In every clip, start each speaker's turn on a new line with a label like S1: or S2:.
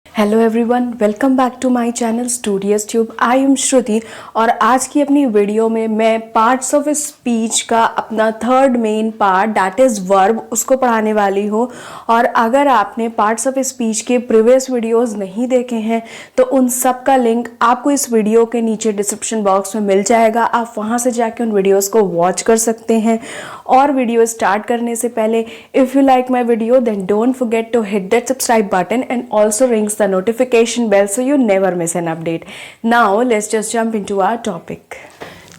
S1: Hello everyone, welcome back to my channel studious tube. I am Shruti और आज की अपनी वीडियो में मैं पार्ट्स ऑफ स्पीच का अपना third main part that is verb उसको पढ़ाने वाली हूँ। और अगर आपने पार्ट्स ऑफ स्पीच के प्रीवियस वीडियोस नहीं देखे हैं तो उन सब का लिंक आपको इस वीडियो के नीचे डिस्क्रिप्शन बॉक्स में मिल जाएगा। आप वहाँ से जाके उन वीडियोस को वॉच कर सकते हैं। और वीडियो स्टार्ट करने से पहले if you like my video then don't forget to hit that subscribe button and also rings the notification bell so you never miss an update. Now let's just jump into our topic.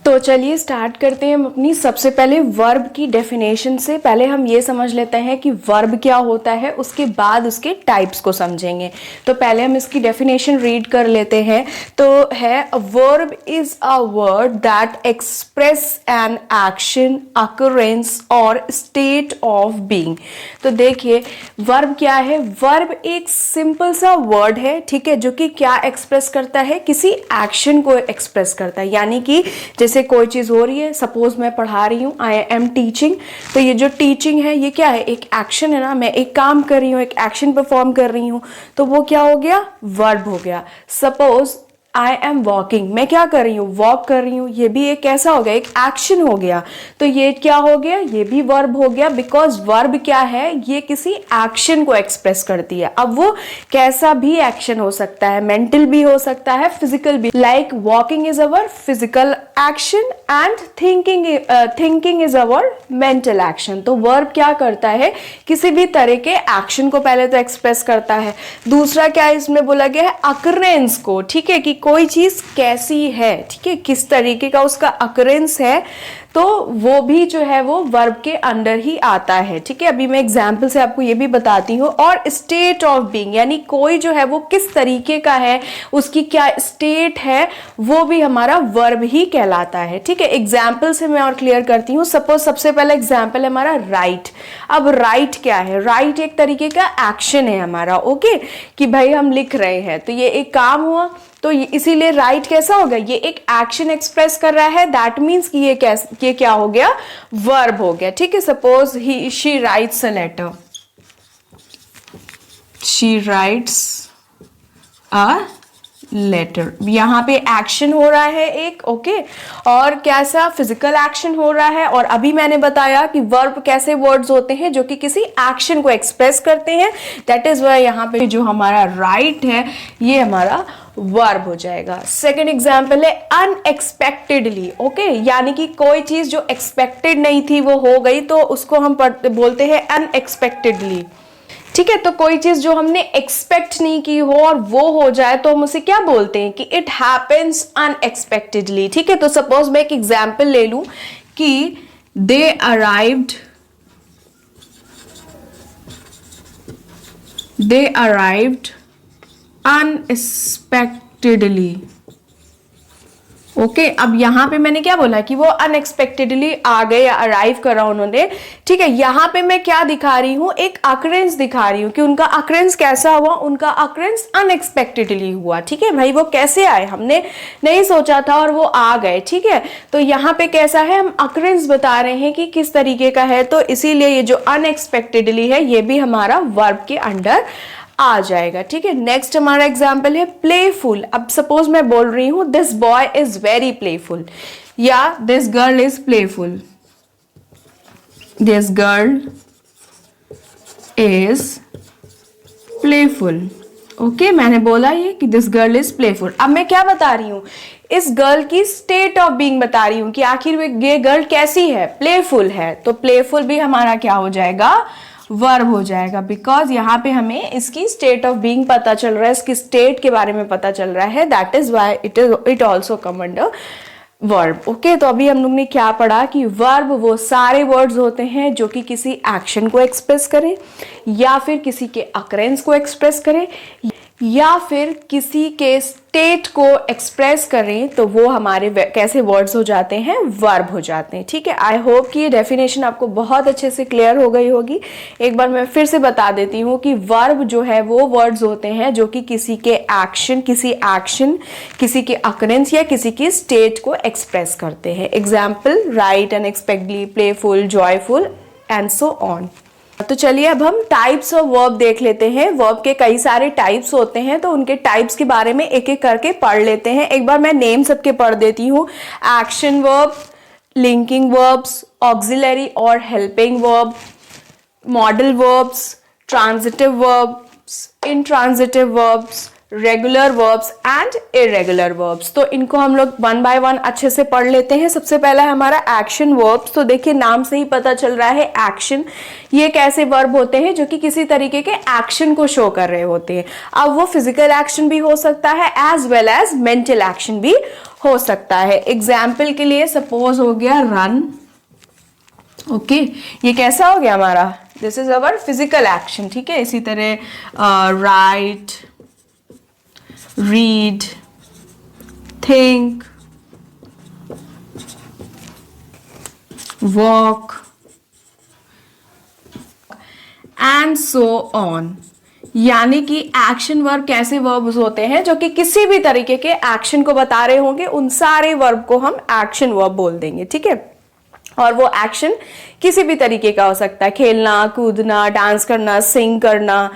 S1: तो चलिए start करते हैं हम अपनी सबसे पहले verb की definition से। पहले हम ये समझ लेते हैं कि वर्ब क्या होता है, उसके बाद उसके टाइप्स को समझेंगे। तो पहले हम इसकी डेफिनेशन रीड कर लेते हैं। तो है a verb is a word that express an action, occurrence और स्टेट ऑफ बीइंग। तो देखिए वर्ब क्या है। वर्ब एक सिंपल सा वर्ड है, ठीक है, जो कि क्या एक्सप्रेस करता है, किसी एक्शन को एक्सप्रेस करता है। यानी कि जैसे कोई चीज हो रही है, सपोज मैं पढ़ा रही हूँ, आई एम टीचिंग, तो ये जो टीचिंग है ये क्या है, एक एक्शन है ना। मैं एक काम कर रही हूँ, एक एक्शन परफॉर्म कर रही हूँ, तो वो क्या हो गया, वर्ब हो गया। सपोज आई एम वॉकिंग, मैं क्या कर रही हूँ, वॉक कर रही हूँ, ये भी एक कैसा हो गया, एक एक्शन हो गया। तो ये क्या हो गया, ये भी वर्ब हो गया। बिकॉज वर्ब क्या है, ये किसी एक्शन को एक्सप्रेस करती है। अब वो कैसा भी एक्शन हो सकता है, मेंटल भी हो सकता है, फिजिकल भी। Like walking is our physical action and thinking is our mental action. तो वर्ब क्या करता है, किसी भी तरह के एक्शन को पहले तो एक्सप्रेस करता है। दूसरा क्या इसमें बोला गया है, अकरेंस को, ठीक है, कि कोई चीज कैसी है, ठीक है, किस तरीके का उसका अकरेंस है, तो वो भी जो है वो वर्ब के अंडर ही आता है। ठीक है, अभी मैं एग्जाम्पल से आपको ये भी बताती हूँ। और स्टेट ऑफ बीइंग, यानी कोई जो है वो किस तरीके का है, उसकी क्या स्टेट है, वो भी हमारा वर्ब ही कहलाता है। ठीक है, एग्जाम्पल से मैं और क्लियर करती हूँ। सपोज सबसे पहला एग्जाम्पल है हमारा राइट। अब राइट क्या है, राइट एक तरीके का एक्शन है हमारा, ओके, कि भाई हम लिख रहे हैं, तो ये एक काम हुआ, तो इसीलिए राइट कैसा होगा, ये एक एक्शन एक्सप्रेस कर रहा है। दैट मीन्स कि ये क्या हो गया, वर्ब हो गया। ठीक है, suppose she writes a letter, she writes a letter, यहाँ पे एक्शन हो रहा है एक, ओके, और कैसा फिजिकल एक्शन हो रहा है। और अभी मैंने बताया कि वर्ब कैसे वर्ड्स होते हैं जो कि किसी एक्शन को एक्सप्रेस करते हैं। दैट इज वाई यहाँ पे जो हमारा राइट है ये हमारा वर्ब हो जाएगा। सेकेंड एग्जाम्पल है अनएक्सपेक्टेडली, ओके, यानी कि कोई चीज जो एक्सपेक्टेड नहीं थी वो हो गई, तो उसको हम बोलते हैं अनएक्सपेक्टेडली। ठीक है, तो कोई चीज जो हमने एक्सपेक्ट नहीं की हो और वो हो जाए तो हम उसे क्या बोलते हैं कि इट हैपेंस अनएक्सपेक्टेडली। ठीक है, तो सपोज मैं एक एग्जाम्पल ले लूं कि दे अराइव्ड अनएक्सपेक्टेडली। ओके, अब यहां पे मैंने क्या बोला कि वो अनएक्सपेक्टेडली आ गए या अराइव करा उन्होंने। ठीक है, यहां पे मैं क्या दिखा रही हूं, एक अकरेंस दिखा रही हूं कि उनका अकरेंस कैसा हुआ, उनका अकरेंस अनएक्सपेक्टेडली हुआ। ठीक है भाई, वो कैसे आए, हमने नहीं सोचा था और वो आ गए। ठीक है, तो यहां पे कैसा है, हम अकरेंस बता रहे हैं कि किस तरीके का है, तो इसीलिए ये जो अनएक्सपेक्टेडली है ये भी हमारा वर्ब के अंडर आ जाएगा। ठीक है, नेक्स्ट हमारा एग्जाम्पल है प्लेफुल। अब सपोज मैं बोल रही हूं this boy is very playful या this girl is playful, this girl is playful. Okay, मैंने बोला ये कि दिस गर्ल इज प्लेफुल। अब मैं क्या बता रही हूं, इस गर्ल की स्टेट ऑफ बीइंग बता रही हूं कि आखिर ये गर्ल कैसी है, प्लेफुल है। तो प्लेफुल भी हमारा क्या हो जाएगा, वर्ब हो जाएगा। बिकॉज यहाँ पे हमें इसकी स्टेट ऑफ बीइंग पता चल रहा है, इसकी स्टेट के बारे में पता चल रहा है। That is why it also come under verb. Okay, तो अभी हम लोग ने क्या पढ़ा कि वर्ब वो सारे वर्ड्स होते हैं जो कि किसी एक्शन को एक्सप्रेस करें या फिर किसी के अकरेंस को एक्सप्रेस करें या फिर किसी के स्टेट को एक्सप्रेस करें, तो वो हमारे कैसे वर्ड्स हो जाते हैं, वर्ब हो जाते हैं। ठीक है, आई होप कि ये डेफिनेशन आपको बहुत अच्छे से क्लियर हो गई होगी। एक बार मैं फिर से बता देती हूँ कि वर्ब जो है वो वर्ड्स होते हैं जो कि किसी के एक्शन, किसी के अकरेंस या किसी की स्टेट को एक्सप्रेस करते हैं। Example right, unexpectedly, playful, joyful and so on. तो चलिए अब हम टाइप्स ऑफ वर्ब देख लेते हैं। वर्ब के कई सारे टाइप्स होते हैं, तो उनके टाइप्स के बारे में एक एक करके पढ़ लेते हैं। एक बार मैं नेम सबके पढ़ देती हूँ। Action verb, linking verbs, auxiliary और helping verb, modal verbs, transitive verbs, intransitive verbs, regular verbs and irregular verbs. तो इनको हम लोग वन बाय वन अच्छे से पढ़ लेते हैं। सबसे पहला है हमारा एक्शन वर्ब्स। तो देखिए नाम से ही पता चल रहा है एक्शन। ये कैसे वर्ब होते हैं जो कि किसी तरीके के एक्शन को शो कर रहे होते हैं। अब वो फिजिकल एक्शन भी हो सकता है as well as mental action भी हो सकता है। एग्जाम्पल के लिए सपोज हो गया रन। ओके, ये कैसा हो गया हमारा, this is our physical action. ठीक है, इसी तरह right, read, think, walk and so on। यानी कि एक्शन वर्ब कैसे वर्ब्स होते हैं जो कि किसी भी तरीके के एक्शन को बता रहे होंगे, उन सारे वर्ब को हम एक्शन वर्ब बोल देंगे। ठीक है, और वो एक्शन किसी भी तरीके का हो सकता है, खेलना, कूदना, डांस करना, सिंग करना,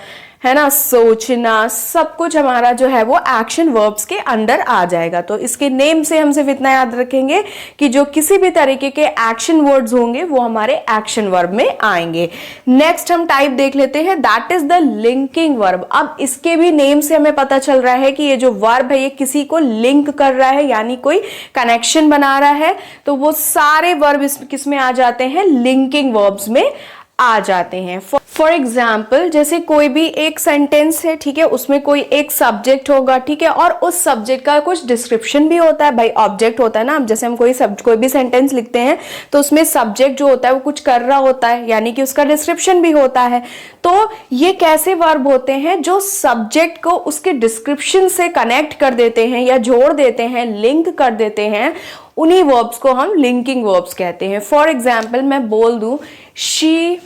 S1: है ना, सोचना, सब कुछ हमारा जो है वो एक्शन वर्ब्स के अंडर आ जाएगा। तो इसके नेम से हम सिर्फ इतना याद रखेंगे कि जो किसी भी तरीके के एक्शन वर्ड्स होंगे वो हमारे एक्शन वर्ब में आएंगे। नेक्स्ट हम टाइप देख लेते हैं, that is the linking verb. अब इसके भी नेम से हमें पता चल रहा है कि ये जो वर्ब है ये किसी को लिंक कर रहा है, यानी कोई कनेक्शन बना रहा है। तो वो सारे वर्ब किस में आ जाते हैं, लिंकिंग वर्ब्स में आ जाते हैं। फॉर एग्जाम्पल जैसे कोई भी एक सेंटेंस है, ठीक है, उसमें कोई एक सब्जेक्ट होगा, ठीक है, और उस सब्जेक्ट का कुछ डिस्क्रिप्शन भी होता है। भाई ऑब्जेक्ट होता है ना, जैसे हम कोई भी सेंटेंस लिखते हैं तो उसमें सब्जेक्ट जो होता है वो कुछ कर रहा होता है, यानी कि उसका डिस्क्रिप्शन भी होता है। तो ये कैसे वर्ब होते हैं जो सब्जेक्ट को उसके डिस्क्रिप्शन से कनेक्ट कर देते हैं या जोड़ देते हैं, लिंक कर देते हैं, उन्हीं वर्ब्स को हम लिंकिंग वर्ब्स कहते हैं। फॉर एग्जाम्पल मैं बोल दूं she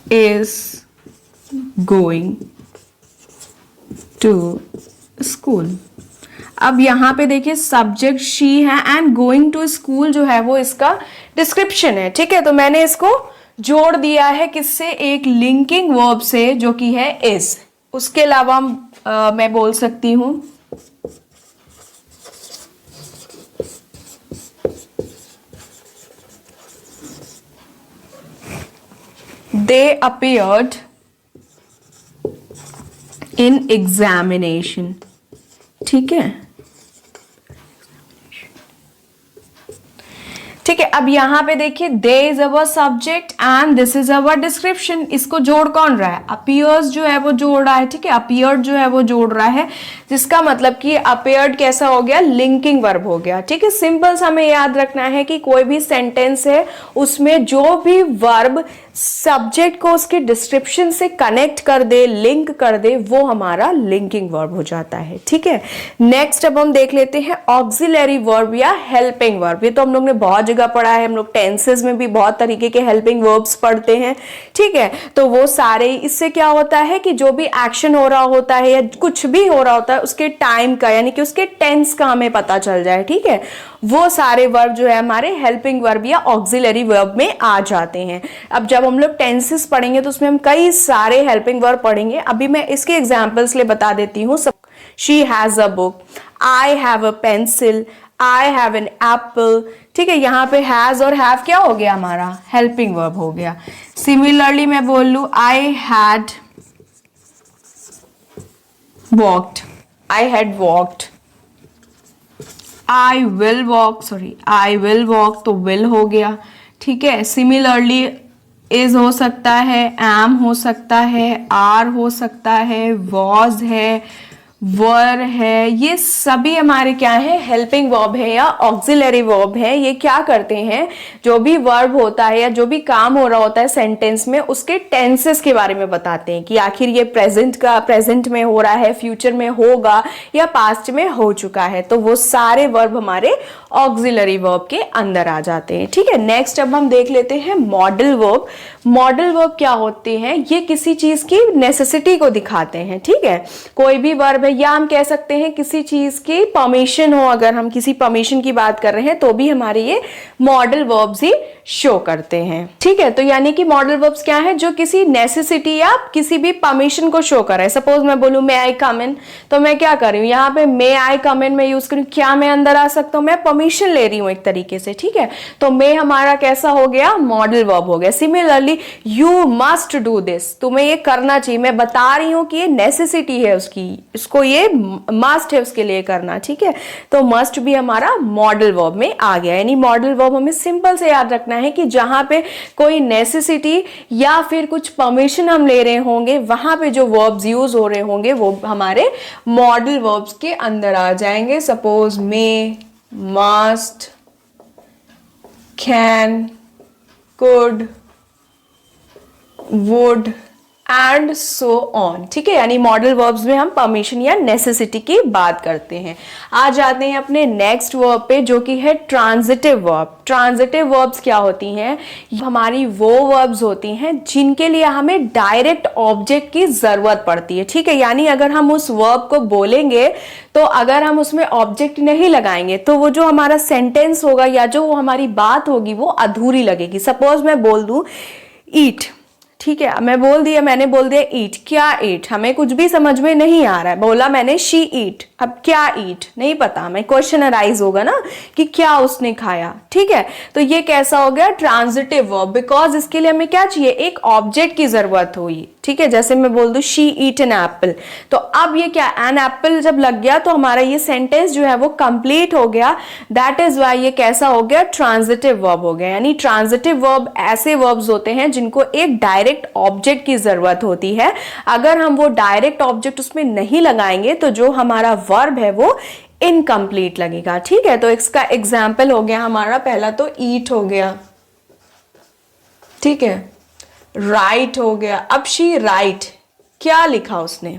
S1: is going to school। अब यहां पे देखिए सब्जेक्ट शी है एंड गोइंग टू स्कूल जो है वो इसका डिस्क्रिप्शन है। ठीक है, तो मैंने इसको जोड़ दिया है किससे, एक लिंकिंग वर्ब से जो कि है is। उसके अलावा मैं बोल सकती हूं they appeared in examination। ठीक है, ठीक है। अब यहां पे देखिए there is our subject and this is our description. इसको जोड़ कौन रहा है, अपीयर्स जो है वो जोड़ रहा है। ठीक है, अपीयर्ड जो है वो जोड़ रहा है, जिसका मतलब कि अपीयर्ड कैसा हो गया, लिंकिंग वर्ब हो गया। ठीक है, सिंपल सा हमें याद रखना है कि कोई भी सेंटेंस है उसमें जो भी वर्ब सब्जेक्ट को उसके डिस्क्रिप्शन से कनेक्ट कर दे, लिंक कर दे, वो हमारा लिंकिंग वर्ब हो जाता है। ठीक है, नेक्स्ट अब हम देख लेते हैं ऑक्सिलरी वर्ब या हेल्पिंग वर्ब। ये तो हम लोग ने बहुत जगह पढ़ा है, हम लोग टेंसेस में भी बहुत तरीके के हेल्पिंग वर्ब्स पढ़ते हैं। ठीक है, तो वो सारे, इससे क्या होता है कि जो भी एक्शन हो रहा होता है या कुछ भी हो रहा होता है उसके टाइम का, यानी कि उसके टेंस का हमें पता चल जाए। ठीक है, वो सारे वर्ब जो है हमारे हेल्पिंग वर्ब या ऑक्सिलरी वर्ब में आ जाते हैं। अब जब हम लोग टेंसेस पढ़ेंगे तो उसमें हम कई सारे हेल्पिंग वर्ब पढ़ेंगे। अभी मैं इसके एग्जांपल्स ले बता देती हूँ। She has a book, I have a pencil, I have an apple. ठीक है, यहाँ पे हैज और हैव क्या हो गया, हमारा हेल्पिंग वर्ब हो गया। सिमिलरली मैं बोल लू I had walked, I had walked, I will walk, sorry I will walk, तो विल हो गया। ठीक है, सिमिलरली इज हो सकता है, एम हो सकता है, आर हो सकता है, वॉज है, वर है, ये सभी हमारे क्या है, हेल्पिंग वर्ब है या ऑक्सिलरी वर्ब है। ये क्या करते हैं, जो भी वर्ब होता है या जो भी काम हो रहा होता है सेंटेंस में, उसके टेंसेस के बारे में बताते हैं कि आखिर ये प्रेजेंट में हो रहा है, फ्यूचर में होगा या पास्ट में हो चुका है। तो वो सारे वर्ब हमारे ऑक्सिलरी वर्ब के अंदर आ जाते हैं। ठीक है, नेक्स्ट अब हम देख लेते हैं मॉडल वर्ब। मॉडल वर्ब क्या होते हैं, ये किसी चीज की नेसेसिटी को दिखाते हैं। ठीक है, कोई भी वर्ब में, या हम कह सकते हैं किसी चीज की परमिशन हो, अगर हम किसी परमिशन की बात कर रहे हैं तो भी हमारे ये मॉडल वर्ब्स ही शो करते हैं। ठीक है, तो यानी कि मॉडल वर्ब्स क्या है, जो किसी नेसेसिटी या किसी भी परमिशन को शो कर रहा है। सपोज मैं बोलूं मे आई कम इन, तो मैं क्या कर रही हूँ यहाँ पे, मे आई कम इन मैं यूज करूँ, क्या मैं अंदर आ सकता हूँ, मैं परमिशन ले रही हूँ एक तरीके से। ठीक है, तो मे हमारा कैसा हो गया, मॉडल वर्ब हो गया। Similarly you must do this, तुम्हें ये करना चाहिए, मैं बता रही हूँ कि ये नेसेसिटी है उसकी, इसको ये मस्ट है उसके लिए करना। ठीक है, तो मस्ट भी हमारा मॉडल वर्ब में आ गया। यानी मॉडल वर्ब हमें सिंपल से याद रखना है कि जहां पे कोई नेसेसिटी या फिर कुछ परमिशन हम ले रहे होंगे, वहां पे जो वर्ब्स यूज हो रहे होंगे वो हमारे मॉडल वर्ब्स के अंदर आ जाएंगे। Suppose may, must, can, could, would and so on. ठीक है, यानी मॉडल वर्ब्स में हम परमिशन या नेसेसिटी की बात करते हैं। आ जाते हैं अपने नेक्स्ट वर्ब पे, जो कि है ट्रांजिटिव वर्ब। ट्रांजिटिव वर्ब्स क्या होती हैं, हमारी वो वर्ब्स होती हैं जिनके लिए हमें डायरेक्ट ऑब्जेक्ट की जरूरत पड़ती है। ठीक है, यानी अगर हम उस वर्ब को बोलेंगे तो अगर हम उसमें ऑब्जेक्ट नहीं लगाएंगे तो वो जो हमारा सेंटेंस होगा या जो वो हमारी बात होगी वो अधूरी लगेगी। सपोज मैं बोल दूं ईट, ठीक है, मैंने बोल दिया ईट, क्या ईट, हमें कुछ भी समझ में नहीं आ रहा है। बोला मैंने शी ईट, अब क्या ईट नहीं पता हमें, क्वेश्चन अराइज होगा ना कि क्या उसने खाया। ठीक है, तो ये कैसा हो गया, ट्रांजिटिव वर्ब, बिकॉज इसके लिए हमें क्या चाहिए, एक ऑब्जेक्ट की जरूरत हुई। ठीक है, जैसे मैं बोल दूं शी ईट एन एप्पल, तो अब ये क्या, एन एप्पल जब लग गया तो हमारा ये सेंटेंस जो है वो कंप्लीट हो गया। दैट इज वाई ये कैसा हो गया, ट्रांजिटिव वर्ब हो गया। यानी ट्रांजिटिव वर्ब ऐसे वर्ब्स होते हैं जिनको एक डायरेक्ट ऑब्जेक्ट की जरूरत होती है। अगर हम वो डायरेक्ट ऑब्जेक्ट उसमें नहीं लगाएंगे तो जो हमारा वर्ब है वो इनकम्प्लीट लगेगा। ठीक है, तो इसका एग्जाम्पल हो गया हमारा, पहला तो ईट हो गया, ठीक है, राइट हो गया। अब शी राइट, क्या लिखा उसने,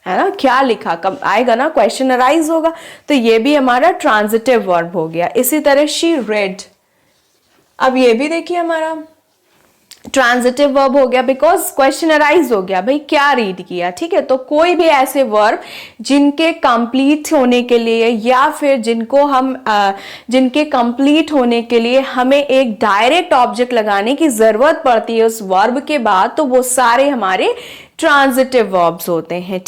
S1: है ना, क्या लिखा, कब आएगा ना, क्वेश्चन अराइज होगा, तो ये भी हमारा ट्रांजिटिव वर्ब हो गया। इसी तरह शी रेड, अब ये भी देखिए हमारा ट्रांजिटिव वर्ब हो गया, बिकॉज क्वेश्चन अराइज हो गया, भाई क्या रीड किया। ठीक है, तो कोई भी ऐसे वर्ब जिनके कंप्लीट होने के लिए या फिर जिनके कंप्लीट होने के लिए हमें एक डायरेक्ट ऑब्जेक्ट लगाने की जरूरत पड़ती है उस वर्ब के बाद, तो वो सारे हमारे ट्रांजिटिव वर्ब्स होते हैं।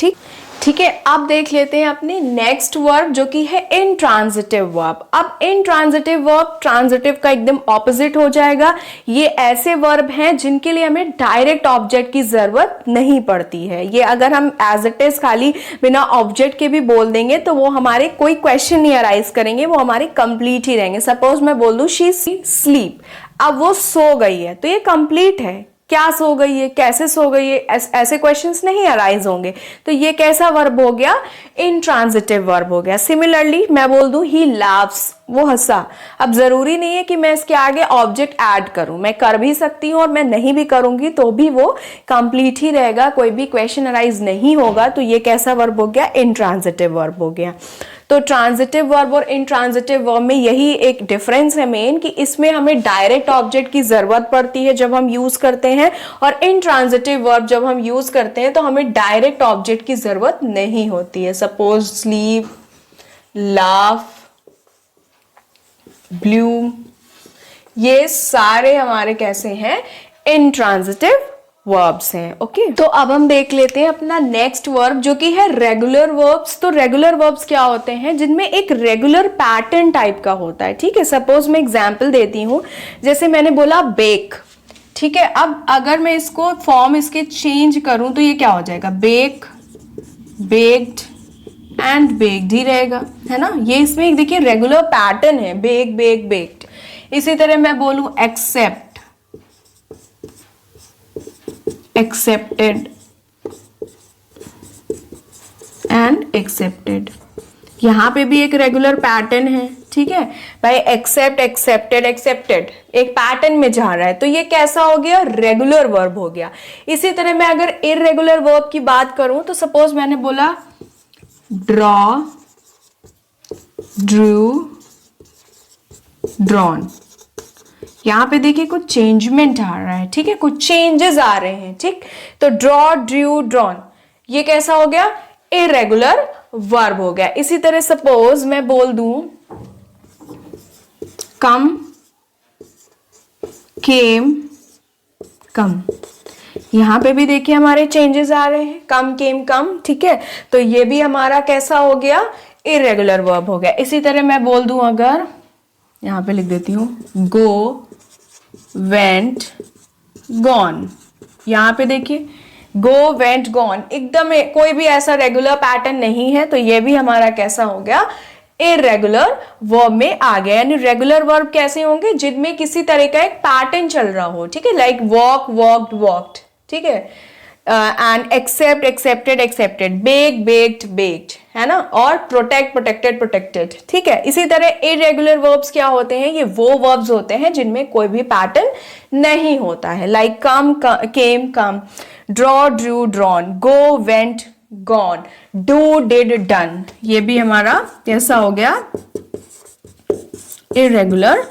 S1: ठीक है, अब देख लेते हैं अपने नेक्स्ट वर्ब जो कि है इनट्रांजिटिव वर्ब। अब इनट्रांजिटिव वर्ब ट्रांजिटिव का एकदम ऑपोजिट हो जाएगा। ये ऐसे वर्ब हैं जिनके लिए हमें डायरेक्ट ऑब्जेक्ट की जरूरत नहीं पड़ती है। ये अगर हम एज इट इज खाली बिना ऑब्जेक्ट के भी बोल देंगे तो वो हमारे कोई क्वेश्चन नहीं अराइज करेंगे, वो हमारे कंप्लीट ही रहेंगे। सपोज मैं बोल दूं शी स्लीप, अब वो सो गई है, तो ये कंप्लीट है। क्या सो गई है, कैसे सो गई है, ऐसे क्वेश्चंस नहीं अराइज होंगे, तो ये कैसा वर्ब हो गया, इनट्रांजिटिव वर्ब हो गया। सिमिलरली मैं बोल दूं ही लाफ्स, वो हंसा, अब जरूरी नहीं है कि मैं इसके आगे ऑब्जेक्ट ऐड करूं, मैं कर भी सकती हूं और मैं नहीं भी करूंगी तो भी वो कंप्लीट ही रहेगा, कोई भी क्वेश्चन अराइज नहीं होगा। तो ये कैसा वर्ब हो गया, इनट्रांजिटिव वर्ब हो गया। तो ट्रांजिटिव वर्ब और इनट्रांजिटिव वर्ब में यही एक डिफरेंस है मेन, कि इसमें हमें डायरेक्ट ऑब्जेक्ट की जरूरत पड़ती है जब हम यूज करते हैं, और इनट्रांजिटिव वर्ब जब हम यूज करते हैं तो हमें डायरेक्ट ऑब्जेक्ट की जरूरत नहीं होती है। सपोज स्लीप, लाफ, ब्लूम, ये सारे हमारे कैसे हैं, इनट्रांजिटिव वर्ब्स हैं। ओके, तो अब हम देख लेते हैं अपना नेक्स्ट वर्ब जो कि है रेगुलर वर्ब्स। तो रेगुलर वर्ब्स क्या होते हैं, जिनमें एक रेगुलर पैटर्न टाइप का होता है। ठीक है, सपोज मैं एग्जांपल देती हूं, जैसे मैंने बोला बेक, ठीक है, अब अगर मैं इसको फॉर्म इसके चेंज करूं तो ये क्या हो जाएगा, बेक, बेक्ड एंड बेक्ड ही रहेगा, है ना। ये इसमें देखिए रेगुलर पैटर्न है, बेक, बेक, बेक्ड। इसी तरह मैं बोलूं एक्सेप्ट, accepted and accepted, यहां पे भी एक रेगुलर पैटर्न है। ठीक है भाई, एक्सेप्ट, एक्सेप्टेड, एक्सेप्टेड एक पैटर्न में जा रहा है, तो ये कैसा हो गया, रेगुलर वर्ब हो गया। इसी तरह मैं अगर इररेगुलर वर्ब की बात करूं तो सपोज मैंने बोला ड्रॉ, ड्रू, ड्रॉन, यहां पे देखिए कुछ चेंजमेंट आ रहा है। ठीक है, कुछ चेंजेस आ रहे हैं। ठीक, तो ड्रॉ, ड्रू, ड्रॉन, ये कैसा हो गया, इरेगुलर वर्ब हो गया। इसी तरह सपोज मैं बोल दूं कम, केम, कम, यहां पे भी देखिए हमारे चेंजेस आ रहे हैं, कम, केम, कम, ठीक है। तो ये भी हमारा कैसा हो गया, इरेगुलर वर्ब हो गया। इसी तरह मैं बोल दूं, अगर यहां पे लिख देती हूं गो, वेंट, गॉन, यहां पे देखिए गो, वेंट, गॉन, एकदम कोई भी ऐसा रेगुलर पैटर्न नहीं है, तो ये भी हमारा कैसा हो गया, इरेगुलर वर्ब में आ गया। यानी रेगुलर वर्ब कैसे होंगे, जिनमें किसी तरह का एक पैटर्न चल रहा हो, ठीक है, लाइक वॉक, वॉक्ड, वॉक्ड, ठीक है, and accept, accepted, accepted, bake, baked, baked, है ना, और प्रोटेक्ट, प्रोटेक्टेड, प्रोटेक्टेड, ठीक है। इसी तरह इरेगुलर वर्ब्स क्या होते हैं, ये वो वर्ब्स होते हैं जिनमें कोई भी पैटर्न नहीं होता है, like come, came, come, draw, Drew, drawn, go, went, gone, do, did, done, ये भी हमारा कैसा हो गया, इरेगुलर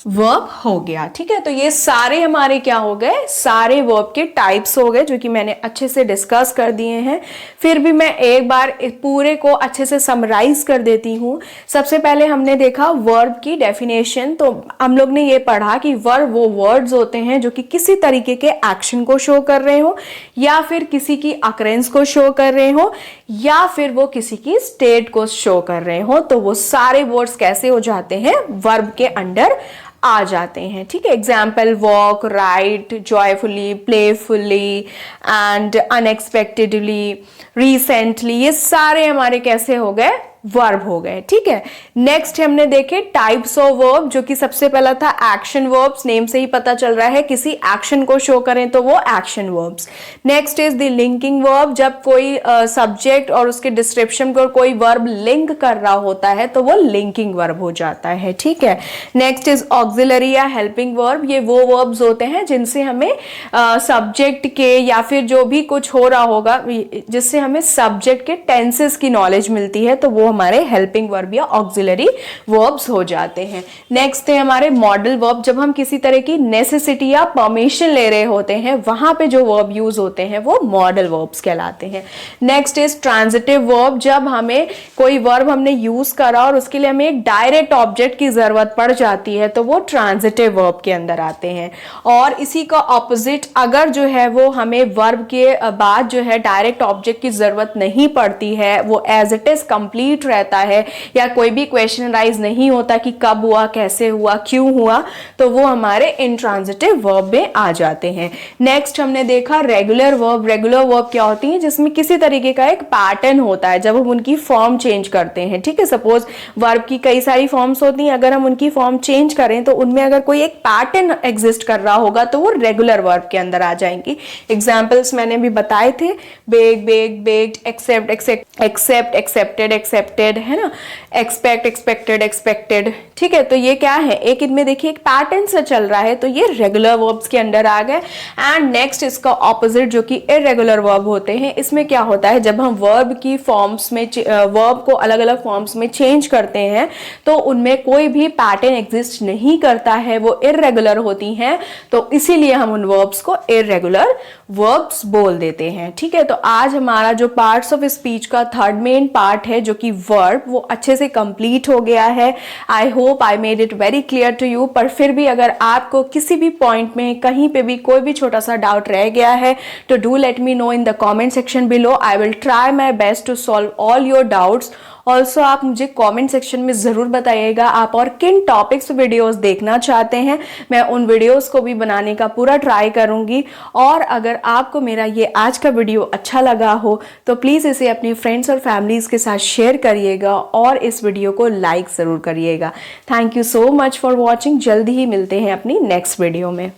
S1: वर्ब हो गया, ठीक है। तो ये सारे हमारे क्या हो गए, सारे वर्ब के टाइप्स हो गए, जो कि मैंने अच्छे से डिस्कस कर दिए हैं। फिर भी मैं एक बार पूरे को अच्छे से समराइज कर देती हूँ। सबसे पहले हमने देखा वर्ब की डेफिनेशन, तो हम लोग ने ये पढ़ा कि वर्ब वो वर्ड्स होते हैं जो कि किसी तरीके के एक्शन को शो कर रहे हो, या फिर किसी की अकरेंस को शो कर रहे हो, या फिर वो किसी की स्टेट को शो कर रहे हो। तो वो सारे वर्ड्स कैसे हो जाते हैं, वर्ब के अंडर आ जाते हैं, ठीक है। Example walk, right, joyfully, playfully and unexpectedly, recently, ये सारे हमारे कैसे हो गए, वर्ब हो गए, ठीक है। नेक्स्ट हमने देखे टाइप्स ऑफ वर्ब, जो कि सबसे पहला था एक्शन वर्ब्स, नेम से ही पता चल रहा है किसी एक्शन को शो करें तो वो action verbs. Next is the linking verb, जब कोई सब्जेक्ट और उसके डिस्क्रिप्शन को कोई वर्ब लिंक कर रहा होता है तो वो लिंकिंग वर्ब हो जाता है, ठीक है। नेक्स्ट इज ऑक्सिलरी या हेल्पिंग वर्ब, ये वो वर्ब्स होते हैं जिनसे हमें सब्जेक्ट के या फिर जो भी कुछ हो रहा होगा जिससे हमें सब्जेक्ट के टेंसेस की नॉलेज मिलती है, तो वो हमारे हेल्पिंग वर्ब या ऑक्सिलरी वर्ब्स हो जाते हैं। नेक्स्ट है हमारे मॉडल वर्ब, जब हम किसी तरह की नेसेसिटी या परमिशन ले रहे होते हैं वहां पे जो वर्ब यूज होते हैं वो मॉडल वर्ब्स कहलाते हैं। नेक्स्ट इज ट्रांजिटिव वर्ब, जब हमें कोई वर्ब हमने यूज करा और उसके लिए हमें एक डायरेक्ट ऑब्जेक्ट की जरूरत पड़ जाती है तो वो ट्रांजिटिव वर्ब के अंदर आते हैं। और इसी का ऑपोजिट, अगर जो है वो हमें वर्ब के बाद जो है डायरेक्ट ऑब्जेक्ट की जरूरत नहीं पड़ती है, वो एज इट इज कंप्लीट रहता है, या कोई भी क्वेश्चन राइज नहीं होता कि कब हुआ, कैसे हुआ, क्यों हुआ, तो वो हमारे इंट्रांजिटिव वर्ब में आ जाते हैं। नेक्स्ट हमने देखा रेगुलर वर्ब। रेगुलर वर्ब क्या होती है, जिसमें किसी तरीके का एक पैटर्न होता है जब हम उनकी फॉर्म चेंज करते हैं, ठीक है। सपोज वर्ब की कई सारी फॉर्म्स होती हैं, अगर हम उनकी फॉर्म चेंज करें तो उनमें अगर कोई एक पैटर्न एग्जिस्ट कर रहा होगा तो वो रेगुलर वर्ब के अंदर आ जाएंगी। एग्जाम्पल्स मैंने भी बताए थे, bake, bake, baked, accept, accept, accepted, accepted, है ना, एक्सपेक्ट, एक्सपेक्टेड, एक्सपेक्टेड, ठीक है। तो ये क्या है, एक इनमें देखिए एक पैटर्न से चल रहा है, तो ये रेगुलर वर्ब्स के अंडर आ गए। एंड नेक्स्ट इसका ऑपोजिट जो कि इरेगुलर वर्ब होते हैं, इसमें क्या होता है, जब हम वर्ब की फॉर्म्स में वर्ब को अलग अलग फॉर्म्स में चेंज करते हैं तो उनमें कोई भी पैटर्न एग्जिस्ट नहीं करता है, वो इरेगुलर होती हैं, तो इसीलिए हम उन वर्ब्स को इरेगुलर वर्ब्स बोल देते हैं, ठीक है। तो आज हमारा जो पार्ट्स ऑफ स्पीच का थर्ड मेन पार्ट है जो कि वर्ब, वो अच्छे से कंप्लीट हो गया है। I hope I made it very clear to you. पर फिर भी अगर आपको किसी भी पॉइंट में कहीं पे भी कोई भी छोटा सा डाउट रह गया है तो do let me know in the comment section below. I will try my best to solve all your doubts. Also आप मुझे कमेंट सेक्शन में ज़रूर बताइएगा आप और किन टॉपिक्स पे वीडियोस देखना चाहते हैं, मैं उन वीडियोस को भी बनाने का पूरा ट्राई करूंगी। और अगर आपको मेरा ये आज का वीडियो अच्छा लगा हो तो प्लीज़ इसे अपने फ्रेंड्स और फैमिलीज़ के साथ शेयर करिएगा और इस वीडियो को लाइक ज़रूर करिएगा। Thank you so much for watching. जल्दी ही मिलते हैं अपनी नेक्स्ट वीडियो में।